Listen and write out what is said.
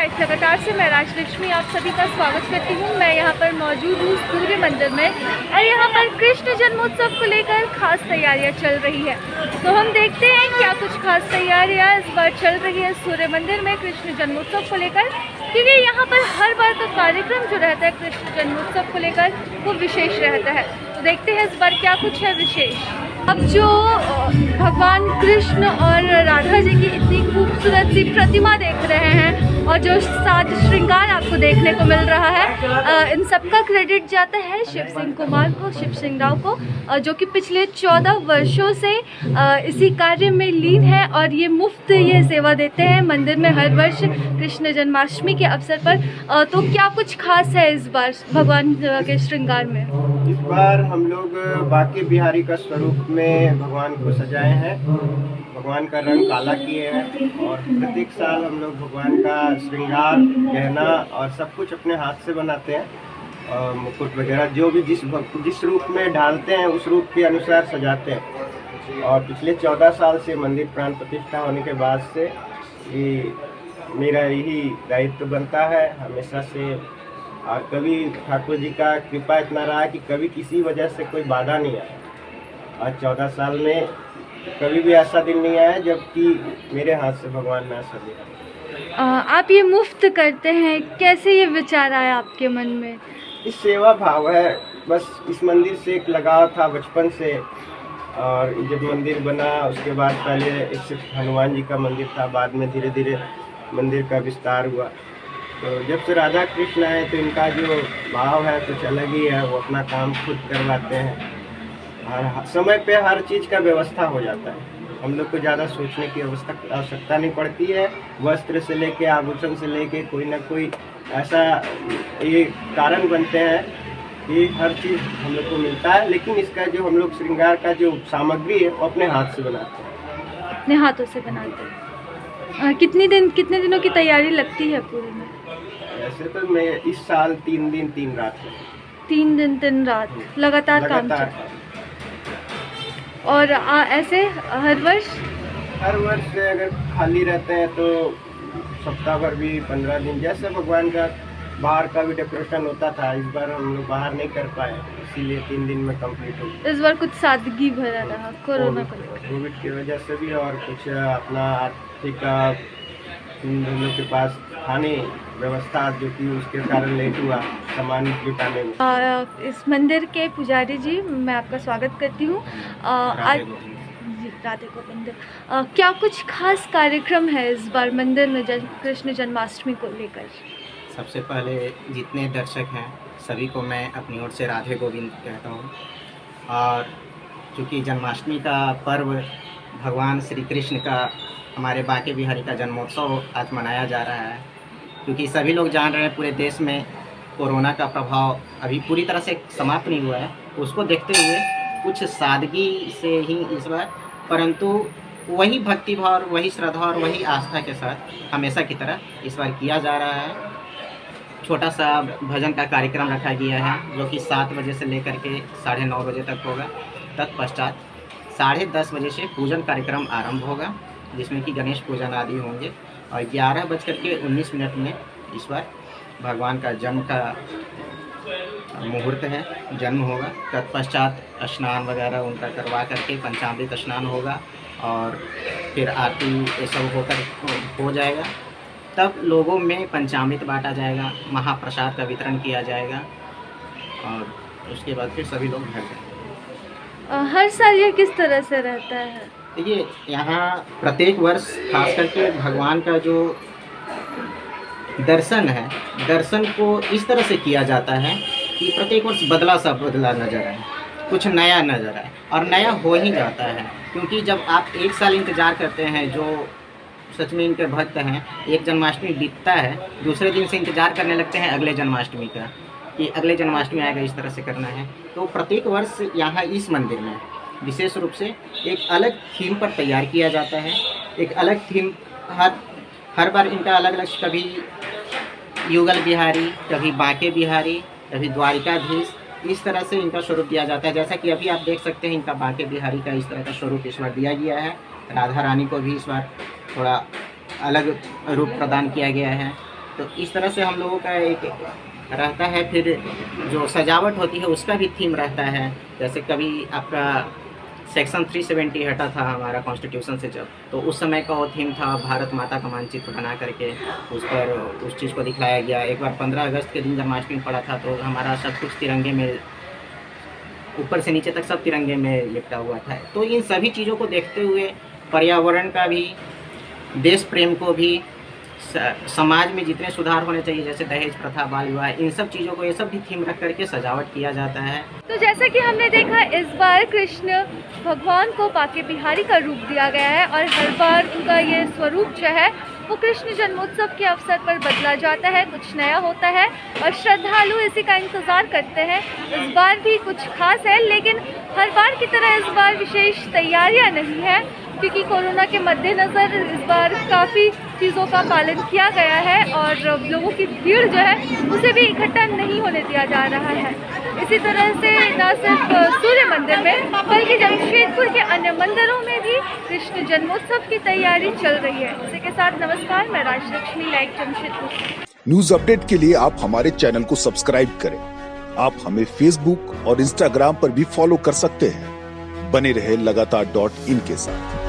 Times लगातार से मैं राजलक्ष्मी आप सभी का स्वागत करती हूँ। मैं यहाँ पर मौजूद हूँ सूर्य मंदिर में और यहाँ पर कृष्ण जन्मोत्सव को लेकर खास तैयारियाँ चल रही है। तो हम देखते हैं क्या कुछ खास तैयारियाँ इस बार चल रही है सूर्य मंदिर में कृष्ण जन्मोत्सव को लेकर, क्योंकि यहाँ पर हर बार का कार्यक्रम जो रहता है कृष्ण जन्मोत्सव को लेकर वो विशेष रहता है। तो देखते हैं इस बार क्या कुछ है विशेष। अब जो भगवान कृष्ण और राधा जी की इतनी खूबसूरत सी प्रतिमा देख रहे हैं और जो साज श्रृंगार आपको देखने को मिल रहा है, इन सब का क्रेडिट जाता है शिव सिंह कुमार को, शिव सिंह राव को, जो कि पिछले 14 वर्षों से इसी कार्य में लीन है और ये मुफ्त ये सेवा देते हैं मंदिर में हर वर्ष कृष्ण जन्माष्टमी के अवसर पर। तो क्या कुछ खास है इस बार भगवान के श्रृंगार में? इस बार हम लोग बांके बिहारी का स्वरूप में भगवान को सजाए हैं। भगवान का रंग काला किए हैं और प्रत्येक साल हम लोग भगवान का श्रृंगार, गहना और सब कुछ अपने हाथ से बनाते हैं और मुकुट वगैरह जो भी जिस रूप में ढालते हैं उस रूप के अनुसार सजाते हैं। और पिछले 14 साल से मंदिर प्राण प्रतिष्ठा होने के बाद से ये मेरा यही दायित्व बनता है हमेशा से। और कभी ठाकुर जी का कृपा इतना रहा कि कभी किसी वजह से कोई बाधा नहीं आया। आज 14 साल में कभी भी ऐसा दिन नहीं आया जबकि मेरे हाथ से भगवान ना सजे। आप ये मुफ्त करते हैं, कैसे ये विचार आया आपके मन में? इस सेवा भाव है, बस इस मंदिर से एक लगाव था बचपन से। और जब मंदिर बना उसके बाद पहले एक सिर्फ हनुमान जी का मंदिर था, बाद में धीरे धीरे मंदिर का विस्तार हुआ। तो जब से राधा कृष्ण आए तो इनका जो भाव है कुछ अलग ही है। वो अपना काम खुद करवाते हैं, हर समय पे हर चीज़ का व्यवस्था हो जाता है। हम लोग को ज़्यादा सोचने की आवश्यकता नहीं पड़ती है। वस्त्र से लेके आभूषण से लेके कोई ना कोई ऐसा ये कारण बनते हैं कि हर चीज़ हम लोग को मिलता है। लेकिन इसका जो हम लोग श्रृंगार का जो सामग्री है वो अपने हाथ से बनाते हैं। अपने हाथों से बनाते हैं। कितने दिनों की तैयारी लगती है पूरे में? ऐसे तो मैं इस साल 3 दिन 3 रात है। 3 दिन 3 रात लगातार काम चल। और ऐसे हर वर्ष से अगर खाली रहते हैं तो सप्ताह भर भी 15 दिन, जैसे भगवान का बाहर का भी डेकोरेशन होता था। इस बार हम लोग बाहर नहीं कर पाए, इसीलिए 3 दिन में कंप्लीट हो गया। इस बार कुछ सादगी भरा रहा कोरोना को लेकर, कोविड की वजह से भी और कुछ अपना आर्थिक हम लोग के पास था नहीं व्यवस्था, जो कि उसके कारण लेट हुआ सामान जुटाने में। इस मंदिर के पुजारी जी, मैं आपका स्वागत करती हूँ। आज जी राधे गोविंद, क्या कुछ खास कार्यक्रम है इस बार मंदिर में कृष्ण जन्माष्टमी को लेकर? सबसे पहले जितने दर्शक हैं सभी को मैं अपनी ओर से राधे गोविंद कहता हूँ। और चूँकि जन्माष्टमी का पर्व भगवान श्री कृष्ण का हमारे बांके बिहारी का जन्मोत्सव आज मनाया जा रहा है, क्योंकि सभी लोग जान रहे हैं पूरे देश में कोरोना का प्रभाव अभी पूरी तरह से समाप्त नहीं हुआ है। उसको देखते हुए कुछ सादगी से ही इस बार, परंतु वही भक्तिभाव और वही श्रद्धा और वही आस्था के साथ हमेशा की तरह इस बार किया जा रहा है। छोटा सा भजन का कार्यक्रम रखा गया है जो कि 7 बजे से लेकर के 9:30 बजे तक होगा। तत्पश्चात 10:30 बजे से पूजन कार्यक्रम आरंभ होगा, जिसमें कि गणेश पूजन आदि होंगे। और 11:19 में इस बार भगवान का जन्म का मुहूर्त है, जन्म होगा। तत्पश्चात स्नान वगैरह उनका करवा करके पंचामृत स्नान होगा और फिर आरती ये सब होकर हो जाएगा। तब लोगों में पंचामृत बांटा जाएगा, महाप्रसाद का वितरण किया जाएगा और उसके बाद फिर सभी लोग घर जाएंगे। हर साल ये किस तरह से रहता है? देखिए, यहाँ प्रत्येक वर्ष खास करके भगवान का जो दर्शन है, दर्शन को इस तरह से किया जाता है कि प्रत्येक वर्ष बदला नज़र आए, कुछ नया नज़र आए और नया हो ही जाता है। क्योंकि जब आप 1 साल इंतज़ार करते हैं, जो सच में इनके भक्त हैं, एक जन्माष्टमी बीतता है दूसरे दिन से इंतज़ार करने लगते हैं अगले जन्माष्टमी का, कि अगले जन्माष्टमी आएगा, इस तरह से करना है। तो प्रत्येक वर्ष यहाँ इस मंदिर में विशेष रूप से एक अलग थीम पर तैयार किया जाता है। एक अलग थीम हर बार इनका अलग अलग, कभी युगल बिहारी, कभी बांके बिहारी, कभी द्वारिकाधीश, इस तरह से इनका स्वरूप दिया जाता है। जैसा कि अभी आप देख सकते हैं इनका बांके बिहारी का इस तरह का स्वरूप इस बार दिया गया है। राधा रानी को भी इस बार थोड़ा अलग रूप प्रदान किया गया है। तो इस तरह से हम लोगों का एक रहता है। फिर जो सजावट होती है उसका भी थीम रहता है। जैसे कभी आपका सेक्शन 370 हटा था हमारा कॉन्स्टिट्यूशन से, जब तो उस समय का वो थीम था भारत माता का मानचित्र बना करके उस पर उस चीज़ को दिखाया गया। एक बार 15 अगस्त के दिन जन्माष्टमी पड़ा था तो हमारा सब कुछ तिरंगे में, ऊपर से नीचे तक सब तिरंगे में लिपटा हुआ था। तो इन सभी चीज़ों को देखते हुए पर्यावरण का भी, देश प्रेम को भी, समाज में जितने सुधार होने चाहिए जैसे दहेज प्रथा, बाल विवाह, इन सब चीज़ों को ये सब भी थीम रख करके सजावट किया जाता है। तो जैसा कि हमने देखा इस बार कृष्ण भगवान को बांके बिहारी का रूप दिया गया है और हर बार उनका ये स्वरूप जो है वो कृष्ण जन्मोत्सव के अवसर पर बदला जाता है, कुछ नया होता है और श्रद्धालु इसी का इंतज़ार करते हैं। इस बार भी कुछ खास है, लेकिन हर बार की तरह इस बार विशेष तैयारियां नहीं है क्योंकि कोरोना के मद्देनज़र इस बार काफ़ी चीज़ों का पालन किया गया है और लोगों की भीड़ जो है उसे भी इकट्ठा नहीं होने दिया जा रहा है। इसी तरह से न सिर्फ सूर्य मंदिर में बल्कि जमशेदपुर के अन्य मंदिरों में भी कृष्ण जन्मोत्सव की तैयारी चल रही है। इसी के साथ नमस्कार, मैं Rajlakshmi, live Jamshedpur. News update के लिए आप हमारे चैनल को सब्सक्राइब करें। आप हमें फेसबुक और इंस्टाग्राम पर भी फॉलो कर सकते हैं। बने रहे लगातार .in के साथ।